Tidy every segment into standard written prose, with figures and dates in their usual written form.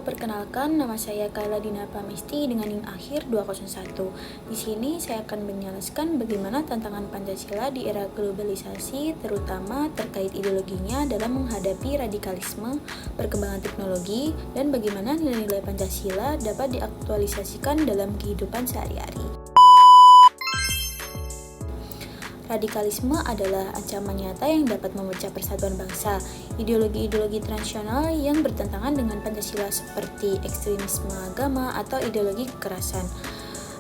perkenalkan nama saya Kayla Dina Pramesti dengan NIM akhir 201. Di sini saya akan menjelaskan bagaimana tantangan Pancasila di era globalisasi, terutama terkait ideologinya dalam menghadapi radikalisme, perkembangan teknologi, dan bagaimana nilai-nilai Pancasila dapat diaktualisasikan dalam kehidupan sehari-hari. Radikalisme adalah ancaman nyata yang dapat memecah persatuan bangsa. Ideologi-ideologi transnasional yang bertentangan dengan Pancasila seperti ekstremisme agama atau ideologi kekerasan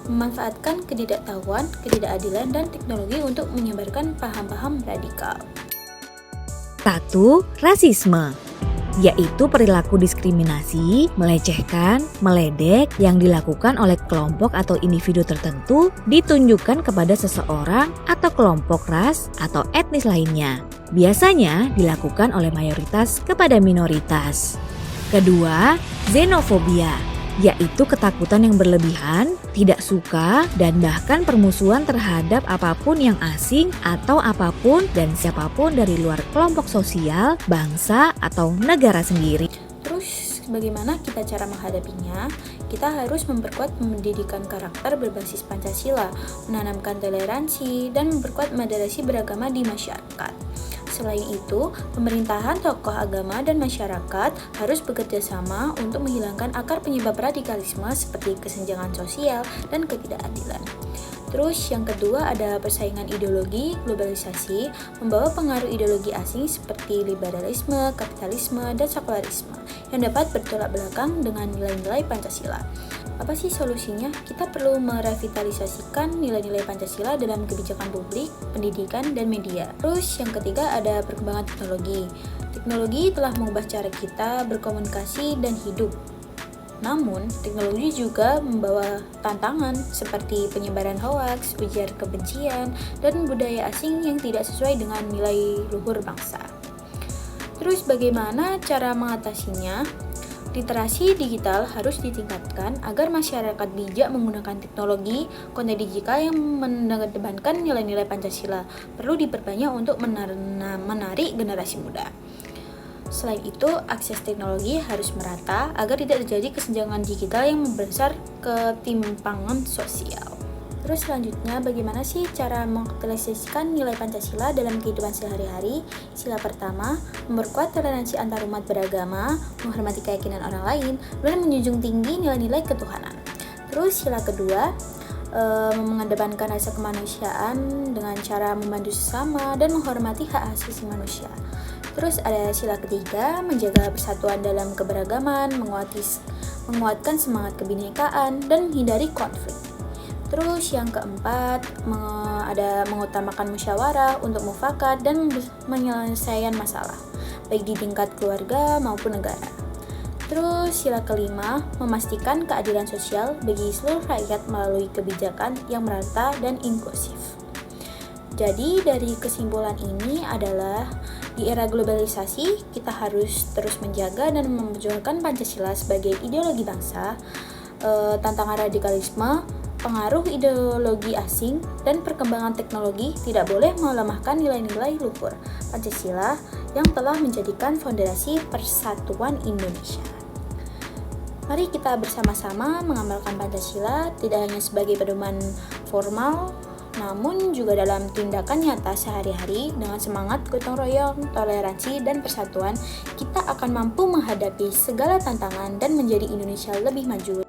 memanfaatkan ketidaktahuan, ketidakadilan, dan teknologi untuk menyebarkan paham-paham radikal. 1. Rasisme, yaitu perilaku diskriminasi, melecehkan, meledek yang dilakukan oleh kelompok atau individu tertentu ditunjukkan kepada seseorang atau kelompok ras atau etnis lainnya. Biasanya dilakukan oleh mayoritas kepada minoritas. Kedua, xenofobia, yaitu ketakutan yang berlebihan, tidak suka, dan bahkan permusuhan terhadap apapun yang asing atau apapun dan siapapun dari luar kelompok sosial, bangsa, atau negara sendiri. Terus bagaimana kita cara menghadapinya? Kita harus memperkuat pendidikan karakter berbasis Pancasila, menanamkan toleransi, dan memperkuat moderasi beragama di masyarakat. Selain itu, pemerintahan, tokoh agama, dan masyarakat harus bekerja sama untuk menghilangkan akar penyebab radikalisme seperti kesenjangan sosial dan ketidakadilan. Terus yang kedua ada persaingan ideologi, globalisasi, membawa pengaruh ideologi asing seperti liberalisme, kapitalisme, dan sekularisme yang dapat bertolak belakang dengan nilai-nilai Pancasila. Apa sih solusinya? Kita perlu merevitalisasikan nilai-nilai Pancasila dalam kebijakan publik, pendidikan, dan media. Terus yang ketiga ada perkembangan teknologi. Teknologi telah mengubah cara kita berkomunikasi dan hidup. Namun, teknologi juga membawa tantangan seperti penyebaran hoaks, ujar kebencian, dan budaya asing yang tidak sesuai dengan nilai luhur bangsa. Terus bagaimana cara mengatasinya? Literasi digital harus ditingkatkan agar masyarakat bijak menggunakan teknologi, konten digital yang mengedepankan nilai-nilai Pancasila perlu diperbanyak untuk menarik generasi muda. Selain itu, akses teknologi harus merata agar tidak terjadi kesenjangan digital yang membesar ketimpangan sosial. Terus selanjutnya, bagaimana sih cara mengaktualisasikan nilai Pancasila dalam kehidupan sehari-hari? Sila pertama, memperkuat toleransi antarumat beragama, menghormati keyakinan orang lain, dan menjunjung tinggi nilai-nilai ketuhanan. Terus sila kedua, mengedepankan rasa kemanusiaan dengan cara membantu sesama dan menghormati hak asasi manusia. Terus ada sila ketiga, menjaga persatuan dalam keberagaman, menguatkan semangat kebinekaan, dan menghindari konflik. Terus yang keempat, ada mengutamakan musyawarah untuk mufakat dan menyelesaikan masalah, baik di tingkat keluarga maupun negara. Terus sila kelima, memastikan keadilan sosial bagi seluruh rakyat melalui kebijakan yang merata dan inklusif. Jadi dari kesimpulan ini adalah di era globalisasi kita harus terus menjaga dan memperjuangkan Pancasila sebagai ideologi bangsa, tantangan radikalisme, pengaruh ideologi asing, dan perkembangan teknologi tidak boleh melemahkan nilai-nilai luhur Pancasila yang telah menjadikan fondasi persatuan Indonesia. Mari kita bersama-sama mengamalkan Pancasila tidak hanya sebagai pedoman formal, namun juga dalam tindakan nyata sehari-hari. Dengan semangat gotong royong, toleransi, dan persatuan, kita akan mampu menghadapi segala tantangan dan menjadi Indonesia lebih maju.